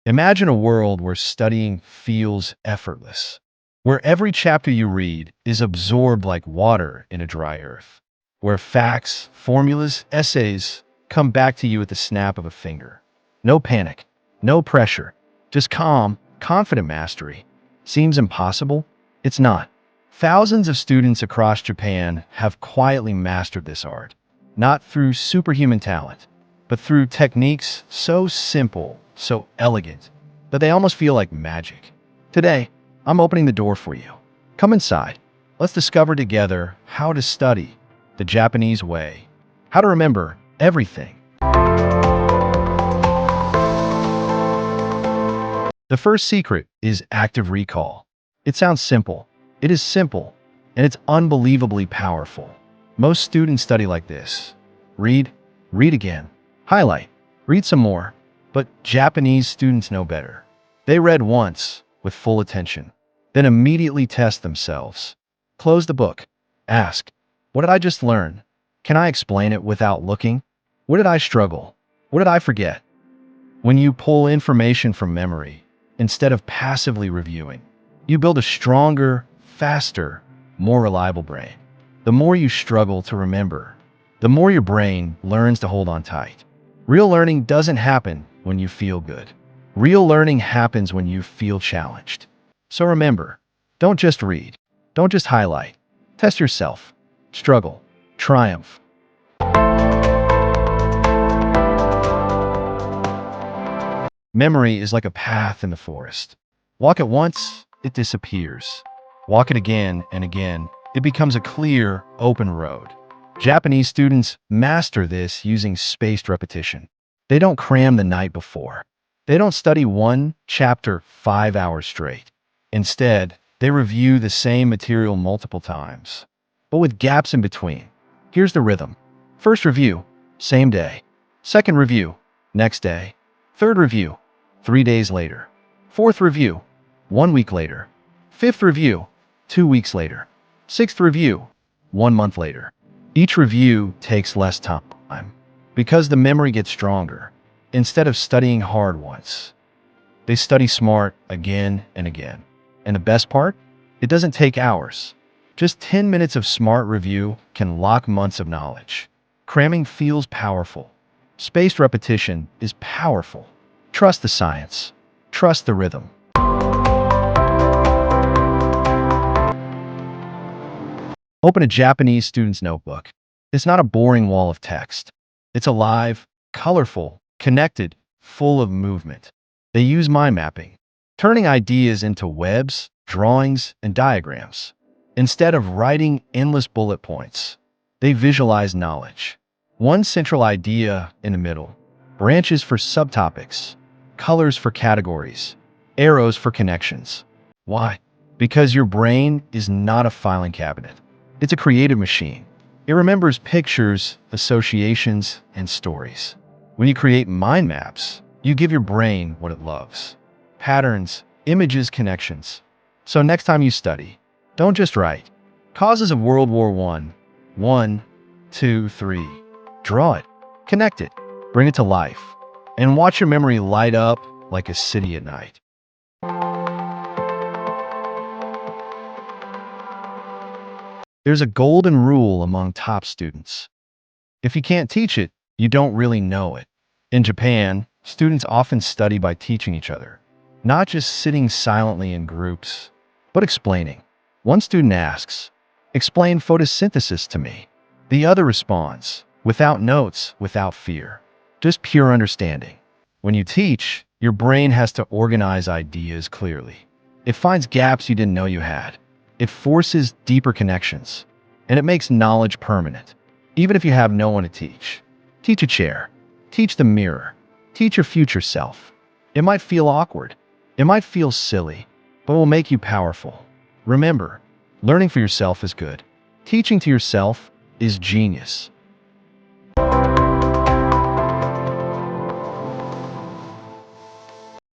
Imagine a world where studying feels effortless, where every chapter you read is absorbed like water in a dry earth, where facts, formulas, essays come back to you at the snap of a finger. No panic, no pressure, just calm, confident mastery. Seems impossible? It's not. Thousands of students across Japan have quietly mastered this art, not through superhuman talent, but through techniques so simple, so elegant, that they almost feel like magic. Today, I'm opening the door for you. Come inside. Let's discover together how to study the Japanese way, how to remember everything. The first secret is active recall. It sounds simple. It is simple, and it's unbelievably powerful. Most students study like this. Read, read again, highlight, read some more. But Japanese students know better. They read once, with full attention, then immediately test themselves. Close the book. Ask, what did I just learn? Can I explain it without looking? Where did I struggle? What did I forget? When you pull information from memory, instead of passively reviewing, you build a stronger, faster, more reliable brain. The more you struggle to remember, the more your brain learns to hold on tight. Real learning doesn't happen when you feel good. Real learning happens when you feel challenged. So remember, don't just read, don't just highlight. Test yourself. Struggle. Triumph. Memory is like a path in the forest. Walk it once, it disappears. Walk it again and again, it becomes a clear, open road. Japanese students master this using spaced repetition. They don't cram the night before. They don't study one chapter 5 hours straight. Instead, they review the same material multiple times, but with gaps in between. Here's the rhythm. First review, same day. Second review, next day. Third review, 3 days later. Fourth review, 1 week later. Fifth review, 2 weeks later. Sixth review, 1 month later. Each review takes less time because the memory gets stronger. Instead of studying hard once, they study smart again and again. And the best part? It doesn't take hours. Just 10 minutes of smart review can lock months of knowledge. Cramming feels powerful. Spaced repetition is powerful. Trust the science. Trust the rhythm. Open a Japanese student's notebook. It's not a boring wall of text. It's alive, colorful, connected, full of movement. They use mind mapping, turning ideas into webs, drawings, and diagrams. Instead of writing endless bullet points, they visualize knowledge. One central idea in the middle, branches for subtopics, colors for categories, arrows for connections. Why? Because your brain is not a filing cabinet. It's a creative machine. It remembers pictures, associations, and stories. When you create mind maps, you give your brain what it loves. Patterns, images, connections. So next time you study, don't just write. Causes of World War I. 1, 2, 3. Draw it. Connect it. Bring it to life. And watch your memory light up like a city at night. There's a golden rule among top students. If you can't teach it, you don't really know it. In Japan, students often study by teaching each other, not just sitting silently in groups, but explaining. One student asks, "Explain photosynthesis to me." The other responds, without notes, without fear, just pure understanding. When you teach, your brain has to organize ideas clearly. It finds gaps you didn't know you had. It forces deeper connections, and it makes knowledge permanent. Even if you have no one to teach, teach a chair, teach the mirror, teach your future self. It might feel awkward, it might feel silly, but it will make you powerful. Remember, learning for yourself is good. Teaching to yourself is genius.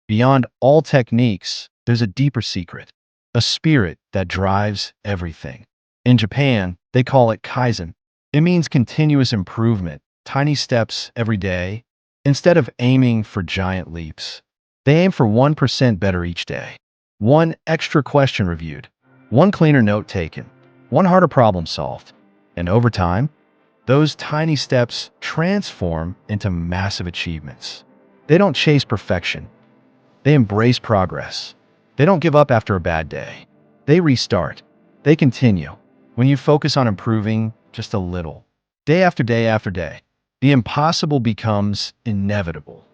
Beyond all techniques, there's a deeper secret, a spirit that drives everything. In Japan, they call it Kaizen. It means continuous improvement, tiny steps every day, instead of aiming for giant leaps. They aim for 1% better each day. One extra question reviewed, one cleaner note taken, one harder problem solved. And over time, those tiny steps transform into massive achievements. They don't chase perfection. They embrace progress. They don't give up after a bad day. They restart. They continue. When you focus on improving just a little, day after day after day, the impossible becomes inevitable.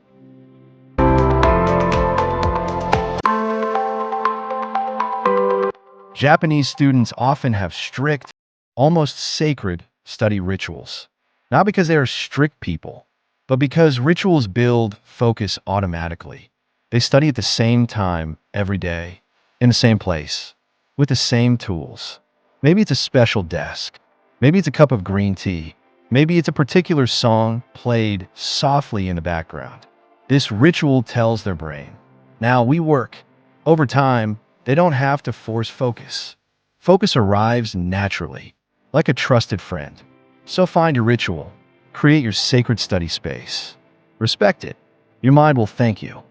Japanese students often have strict, almost sacred study rituals. Not because they are strict people, but because rituals build focus automatically. They study at the same time every day, in the same place, with the same tools. Maybe it's a special desk. Maybe it's a cup of green tea. Maybe it's a particular song played softly in the background. This ritual tells their brain, now we work. Over time, they don't have to force focus. Focus arrives naturally, like a trusted friend. So find your ritual. Create your sacred study space. Respect it. Your mind will thank you.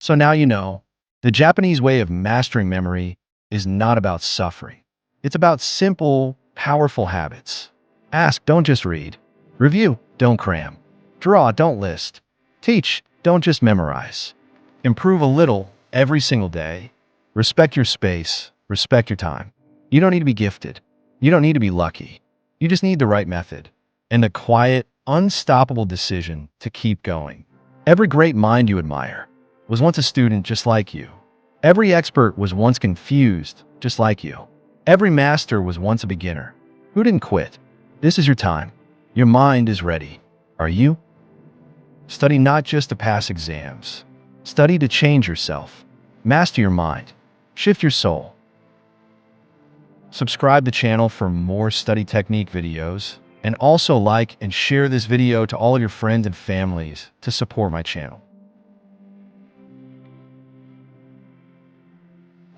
So now you know, the Japanese way of mastering memory is not about suffering. It's about simple, powerful habits. Ask, don't just read. Review, don't cram. Draw, don't list. Teach, don't just memorize. Improve a little every single day. Respect your space. Respect your time. You don't need to be gifted. You don't need to be lucky. You just need the right method and the quiet, unstoppable decision to keep going. Every great mind you admire was once a student just like you. Every expert was once confused just like you. Every master was once a beginner who didn't quit. This is your time. Your mind is ready. Are you? Study not just to pass exams. Study to change yourself. Master your mind. Shift your soul. Subscribe the channel for more study technique videos, and also like and share this video to all your friends and families to support my channel.